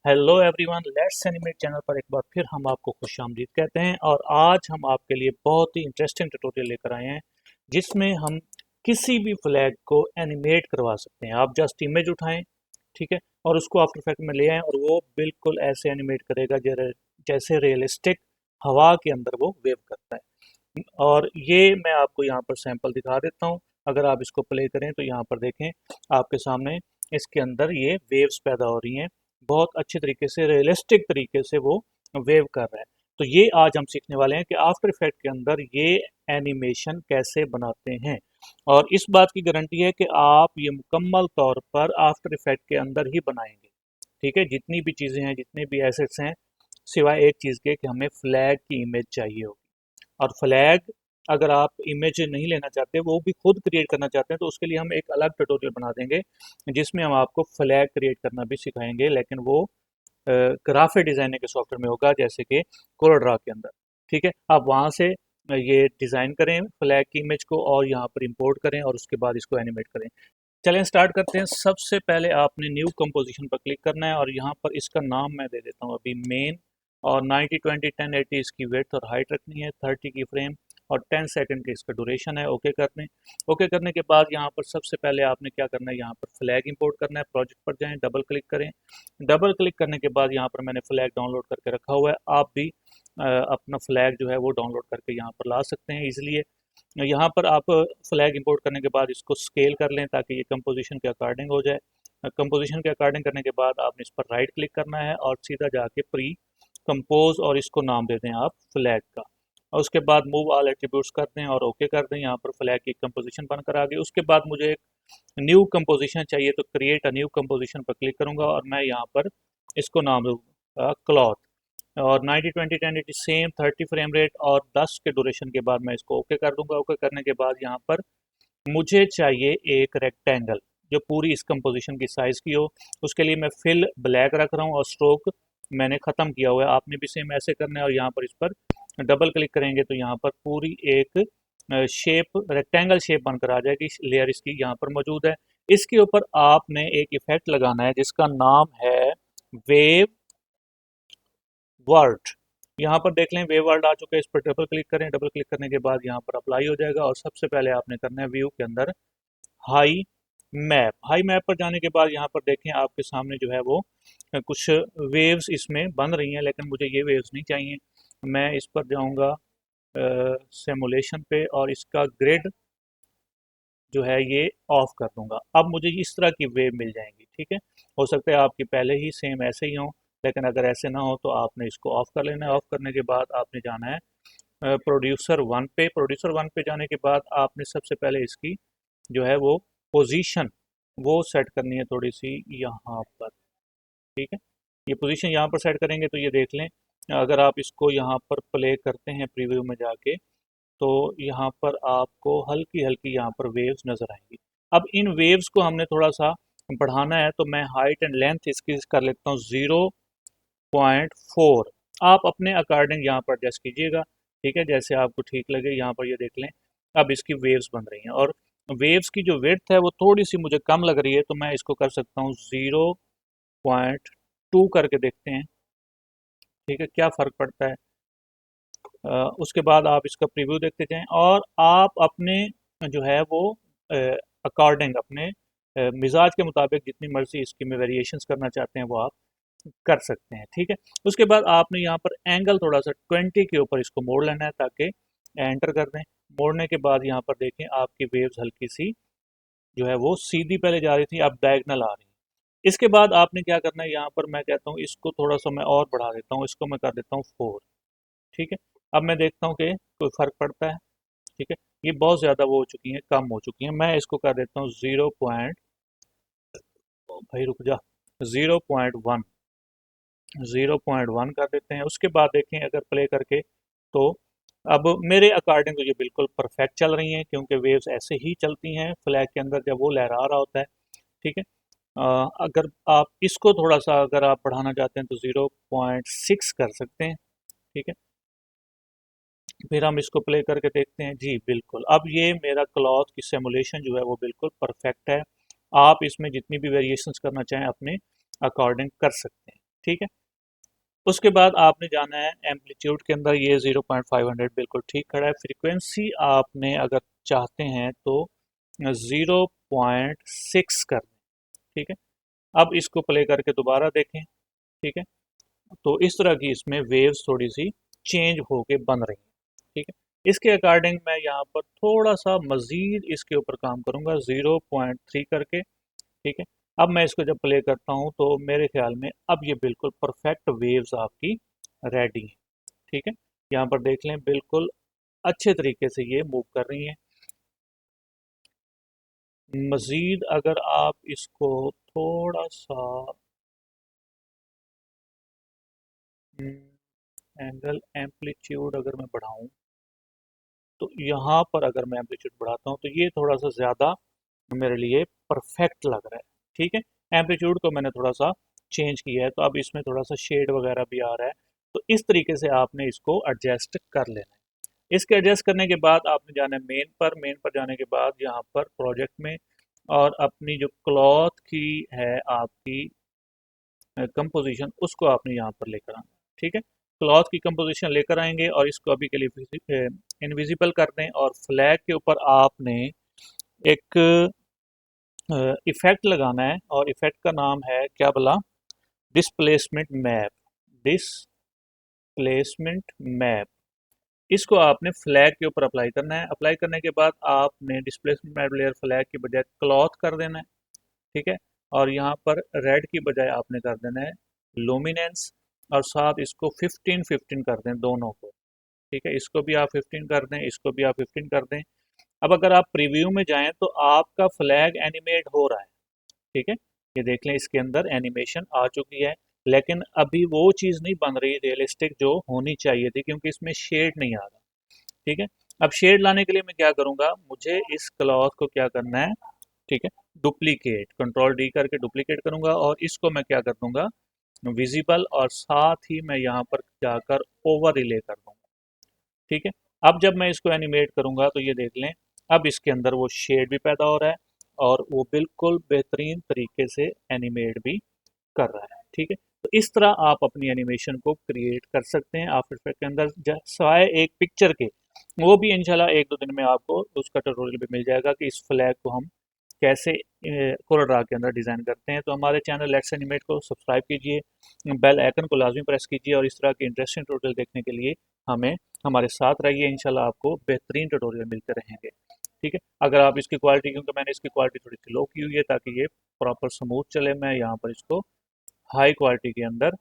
Hello everyone, let's animate channel पर एक बार फिर हम आपको खुशामदीद कहते हैं। और आज हम आपके लिए बहुत ही इंटरेस्टिंग ट्यूटोरियल लेकर आए हैं जिसमें हम किसी भी फ्लैग को एनिमेट करवा सकते हैं। आप जस्ट इमेज उठाएं, ठीक है, और उसको आफ्टर इफेक्ट में ले आएं और वो बिल्कुल ऐसे एनिमेट करेगा जैसे रियलिस्टिक हवा के अंदर वो वेव करता है। और ये मैं आपको यहाँ पर सैंपल दिखा देता हूँ। अगर आप इसको प्ले करें तो यहाँ पर देखें, आपके सामने इसके अंदर ये वेव्स पैदा हो रही हैं। बहुत अच्छे तरीके से, रियलिस्टिक तरीके से वो वेव कर रहा है। तो ये आज हम सीखने वाले हैं कि आफ्टर इफेक्ट के अंदर ये एनिमेशन कैसे बनाते हैं। और इस बात की गारंटी है कि आप ये मुकम्मल तौर पर आफ्टर इफेक्ट के अंदर ही बनाएंगे। ठीक है, जितनी भी चीज़ें हैं, जितने भी एसेट्स हैं, सिवाय एक चीज़ के कि हमें फ्लैग की इमेज चाहिए होगी। और फ्लैग अगर आप इमेज नहीं लेना चाहते, वो भी खुद क्रिएट करना चाहते हैं, तो उसके लिए हम एक अलग ट्यूटोरियल बना देंगे जिसमें हम आपको फ्लैग क्रिएट करना भी सिखाएंगे, लेकिन वो ग्राफिक डिज़ाइनर के सॉफ्टवेयर में होगा, जैसे कि कोरोड्रा के अंदर। ठीक है, आप वहाँ से ये डिज़ाइन करें फ्लैग की इमेज को और यहाँ पर इंपोर्ट करें और उसके बाद इसको एनिमेट करें। चलें स्टार्ट करते हैं। सबसे पहले आपने न्यू कंपोजिशन पर क्लिक करना है और यहाँ पर इसका नाम मैं दे देता हूँ अभी मेन। और 90 20 1080 इसकी विड्थ और हाइट रखनी है, 30 की फ्रेम और 10 सेकंड की इसका ड्यूरेशन है। ओके करने, ओके करने के बाद यहाँ पर सबसे पहले आपने क्या करना है, यहाँ पर फ्लैग इंपोर्ट करना है। प्रोजेक्ट पर जाएं, डबल क्लिक करें। डबल क्लिक करने के बाद यहाँ पर मैंने फ्लैग डाउनलोड करके रखा हुआ है। आप भी अपना फ्लैग जो है वो डाउनलोड करके यहाँ पर ला सकते हैं ईजिली। यहाँ पर आप फ्लैग इंपोर्ट करने के बाद इसको स्केल कर लें ताकि ये कंपोजिशन के अकॉर्डिंग हो जाए। कंपोजिशन के अकॉर्डिंग करने के बाद आपने इस पर राइट क्लिक करना है और सीधा जाके प्री कंपोज और इसको नाम दे दें आप फ्लैग का। और उसके बाद मूव ऑल एट्रीब्यूट्स कर दें और ओके कर दें। यहाँ पर फ्लैग की कंपोजिशन बनकर आ गई। उसके बाद मुझे एक न्यू कंपोजिशन चाहिए, तो क्रिएट अ न्यू कंपोजिशन पर क्लिक करूंगा और मैं यहाँ पर इसको नाम दूंगा क्लॉथ। और 90 20 1080 सेम 30 फ्रेम रेट और 10 के ड्यूरेशन के बाद मैं इसको ओके कर दूंगा। ओके करने के बाद यहाँ पर मुझे चाहिए एक रेक्टेंगल जो पूरी इस कंपोजिशन की साइज की हो। उसके लिए मैं फिल ब्लैक रख रहा हूँ और स्ट्रोक मैंने ख़त्म किया हुआ है। आपने भी सेम ऐसे करना है और यहाँ पर इस पर डबल क्लिक करेंगे तो यहाँ पर पूरी एक शेप, रेक्टेंगल शेप बनकर आ जाएगी। लेयर इसकी यहाँ पर मौजूद है। इसके ऊपर आपने एक इफेक्ट लगाना है जिसका नाम है वेव वर्ड। यहाँ पर देख लें वेव वर्ड आ चुका है। इस पर डबल क्लिक करें। डबल क्लिक करने के बाद यहाँ पर अप्लाई हो जाएगा और सबसे पहले आपने करना है व्यू के अंदर हाई मैप। हाई मैप पर जाने के बाद यहाँ पर देखें आपके सामने जो है वो कुछ वेव्स इसमें बन रही हैं, लेकिन मुझे ये वेव्स नहीं चाहिए। मैं इस पर जाऊँगा सिमुलेशन पे और इसका ग्रिड जो है ये ऑफ कर दूंगा। अब मुझे इस तरह की वेव मिल जाएंगी। ठीक है, हो सकता है आपकी पहले ही सेम ऐसे ही हो, लेकिन अगर ऐसे ना हो तो आपने इसको ऑफ कर लेना है। ऑफ करने के बाद आपने जाना है प्रोड्यूसर वन पे। प्रोड्यूसर वन पे जाने के बाद आपने सबसे पहले इसकी जो है वो पोजीशन वो सेट करनी है थोड़ी सी यहाँ पर। ठीक है, ये पोजीशन यहाँ पर सेट करेंगे तो ये देख लें, अगर आप इसको यहाँ पर प्ले करते हैं प्रीव्यू में जाके, तो यहाँ पर आपको हल्की हल्की यहाँ पर वेव्स नज़र आएंगी। अब इन वेव्स को हमने थोड़ा सा बढ़ाना है, तो मैं हाइट एंड लेंथ इसकी कर लेता हूँ 0.4। आप अपने अकॉर्डिंग यहाँ पर एडजस्ट कीजिएगा। ठीक है, जैसे आपको ठीक लगे। यहाँ पर ये देख लें, अब इसकी वेव्स बन रही हैं और वेव्स की जो विड्थ है वो थोड़ी सी मुझे कम लग रही है, तो मैं इसको कर सकता हूँ 0.2 करके देखते हैं। ठीक है, क्या फ़र्क पड़ता है। उसके बाद आप इसका प्रीव्यू देखते जाएं और आप अपने जो है वो अकॉर्डिंग अपने मिजाज के मुताबिक जितनी मर्जी इसकी में वेरिएशंस करना चाहते हैं वो आप कर सकते हैं। ठीक है, उसके बाद आपने यहाँ पर एंगल थोड़ा सा 20 के ऊपर इसको मोड़ लेना है ताकि एंटर कर दें। मोड़ने के बाद यहाँ पर देखें आपकी वेव्स हल्की सी जो है वो सीधी पहले जा रही थी, अब डायगनल आ रही है। इसके बाद आपने क्या करना है, यहाँ पर मैं कहता हूँ इसको थोड़ा सा मैं और बढ़ा देता हूँ, इसको मैं कर देता हूँ 4। ठीक है, अब मैं देखता हूँ कि कोई फ़र्क पड़ता है। ठीक है, ये बहुत ज़्यादा वो हो चुकी हैं, कम हो चुकी हैं। मैं इसको कर देता हूँ 0. भाई रुक जा, 0.1। 0.1 कर देते हैं। उसके बाद देखें अगर प्ले करके, तो अब मेरे अकॉर्डिंग तो ये बिल्कुल परफेक्ट चल रही हैं, क्योंकि वेव्स ऐसे ही चलती हैं फ्लैग के अंदर जब वो लहरा रहा होता है। ठीक है, अगर आप इसको थोड़ा सा अगर आप बढ़ाना चाहते हैं तो 0.6 कर सकते हैं। ठीक है, फिर हम इसको प्ले करके देखते हैं। जी बिल्कुल, अब ये मेरा क्लॉथ की सिमुलेशन जो है वो बिल्कुल परफेक्ट है। आप इसमें जितनी भी वेरिएशंस करना चाहें अपने अकॉर्डिंग कर सकते हैं। ठीक है। उसके बाद आपने जाना है एम्पलीट्यूड के अंदर, ये 0.500 बिल्कुल ठीक खड़ा है। फ्रीक्वेंसी आपने अगर चाहते हैं तो 0.6 कर दें। ठीक है। अब इसको प्ले करके दोबारा देखें। ठीक है। तो इस तरह की इसमें वेव्स थोड़ी सी चेंज होके बन रही हैं। ठीक है। इसके अकॉर्डिंग मैं यहाँ पर थोड़ा सा मज़ीद इसके ऊपर काम करूँगा 0.3 करके। ठीक है। अब मैं इसको जब प्ले करता हूँ तो मेरे ख्याल में अब ये बिल्कुल परफेक्ट वेव्स आपकी रेडी हैं। ठीक है। यहाँ पर देख लें, बिल्कुल अच्छे तरीके से ये मूव कर रही हैं। मज़ीद अगर आप इसको थोड़ा सा एंगल एम्पलीट्यूड अगर मैं बढ़ाऊं, तो यहाँ पर अगर मैं एम्पलीट्यूड बढ़ाता हूँ तो ये थोड़ा सा ज़्यादा मेरे लिए परफेक्ट लग रहा है। ठीक है। एम्पलीट्यूड को मैंने थोड़ा सा चेंज किया है, तो अब इसमें थोड़ा सा शेड वगैरह भी आ रहा है। तो इस तरीके से आपने इसको एडजस्ट कर लेना है। इसके एडजस्ट करने के बाद आपने जाना है मेन पर जाने के बाद यहाँ पर प्रोजेक्ट में, और अपनी जो क्लॉथ की है आपकी कंपोजिशन, उसको आपने यहाँ पर लेकर आना है। ठीक है। क्लॉथ की कंपोजिशन लेकर आएंगे और इसको अभी के लिए इनविजिबल कर दें, और फ्लैग के ऊपर आपने एक इफेक्ट लगाना है, और इफेक्ट का नाम है क्या बोला, डिस्प्लेसमेंट मैप। डिस्प्लेसमेंट मैप, इसको आपने फ्लैग के ऊपर अप्लाई करना है। अप्लाई करने के बाद आपने डिस्प्लेसमेंट मैप लेयर फ्लैग की बजाय क्लॉथ कर देना है। ठीक है। और यहाँ पर रेड की बजाय आपने कर देना है लुमिनेंस, और साथ इसको 15-15 कर दें दोनों को। ठीक है। इसको भी आप 15 कर दें, इसको भी आप 15 कर दें। अब अगर आप प्रीव्यू में जाएं तो आपका फ्लैग एनिमेट हो रहा है। ठीक है। ये देख लें, इसके अंदर एनिमेशन आ चुकी है, लेकिन अभी वो चीज़ नहीं बन रही रियलिस्टिक जो होनी चाहिए थी, क्योंकि इसमें शेड नहीं आ रहा। ठीक है। अब शेड लाने के लिए मैं क्या करूँगा, मुझे इस क्लॉथ को क्या करना है, ठीक है, डुप्लीकेट, कंट्रोल डी करके डुप्लीकेट करूँगा, और इसको मैं क्या कर दूंगा, विजिबल, और साथ ही मैं यहाँ पर जाकर ओवर रिले कर दूंगा। ठीक है। अब जब मैं इसको एनिमेट करूंगा तो ये देख लें, अब इसके अंदर वो शेड भी पैदा हो रहा है, और वो बिल्कुल बेहतरीन तरीके से एनिमेट भी कर रहा है। ठीक है। तो इस तरह आप अपनी एनिमेशन को क्रिएट कर सकते हैं आफ्टर इफेक्ट के अंदर, सवाए एक पिक्चर के। वो भी इंशाल्लाह एक दो दिन में आपको उसका ट्यूटोरियल भी मिल जाएगा कि इस फ्लैग को हम कैसे कोरल ड्रा के अंदर डिज़ाइन करते हैं। तो हमारे चैनल लेट्स एनिमेट को सब्सक्राइब कीजिए, बेल आइकन को लाजमी प्रेस कीजिए, और इस तरह के इंटरेस्टिंग ट्यूटोरियल देखने के लिए हमें हमारे साथ रहिए। इंशाल्लाह आपको बेहतरीन ट्यूटोरियल मिलते रहेंगे। ठीक है। अगर आप इसकी क्वालिटी, क्योंकि मैंने इसकी क्वालिटी थोड़ी सी लो की हुई है ताकि ये प्रॉपर स्मूथ चले, मैं यहाँ पर इसको हाई क्वालिटी के अंदर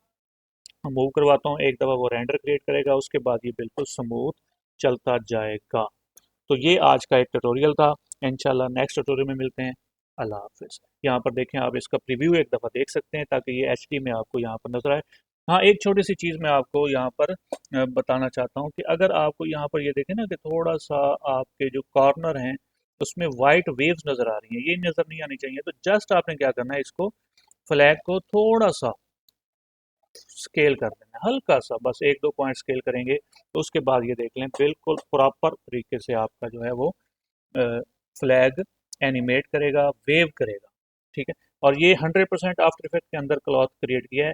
मूव करवाता हूँ। एक दफ़ा वो रेंडर क्रिएट करेगा, उसके बाद ये बिल्कुल स्मूथ चलता जाएगा। तो ये आज का एक ट्यूटोरियल था। इंशाल्लाह नेक्स्ट ट्यूटोरियल में मिलते हैं। अल्लाह हाफिज़। यहाँ पर देखें, आप इसका प्रीव्यू एक दफ़ा देख सकते हैं ताकि ये एचडी में आपको यहाँ पर नजर आए। हाँ, एक छोटी सी चीज़ मैं आपको यहाँ पर बताना चाहता हूँ कि अगर आपको यहाँ पर ये देखें ना कि थोड़ा सा आपके जो कॉर्नर हैं उसमें वाइट वेव्स नज़र आ रही हैं, ये नज़र नहीं आनी चाहिए। तो जस्ट आपने क्या करना है, इसको फ्लैग को थोड़ा सा स्केल कर देना है, हल्का सा, बस एक दो पॉइंट स्केल करेंगे, तो उसके बाद ये देख लें बिल्कुल प्रॉपर तरीके से आपका जो है वो फ्लैग एनिमेट करेगा, वेव करेगा। ठीक है। और ये 100% आफ्टर इफेक्ट के अंदर क्लॉथ क्रिएट किया है।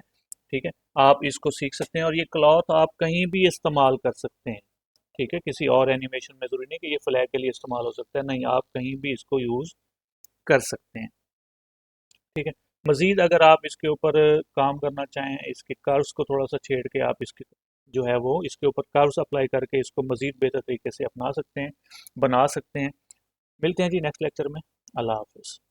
ठीक है। आप इसको सीख सकते हैं, और ये क्लॉथ आप कहीं भी इस्तेमाल कर सकते हैं। ठीक है। किसी और एनिमेशन में ज़रूरी नहीं कि ये फ्लैग के लिए इस्तेमाल हो सकता है, नहीं, आप कहीं भी इसको यूज़ कर सकते हैं। ठीक है। मज़ीद अगर आप इसके ऊपर काम करना चाहें, इसके कर्व्स को थोड़ा सा छेड़ के आप इसके जो है वो इसके ऊपर कर्व्स अप्लाई करके इसको मज़ीद बेहतर तरीके से अपना सकते हैं, बना सकते हैं। मिलते हैं जी नेक्स्ट लेक्चर में। अल्लाह हाफिज़।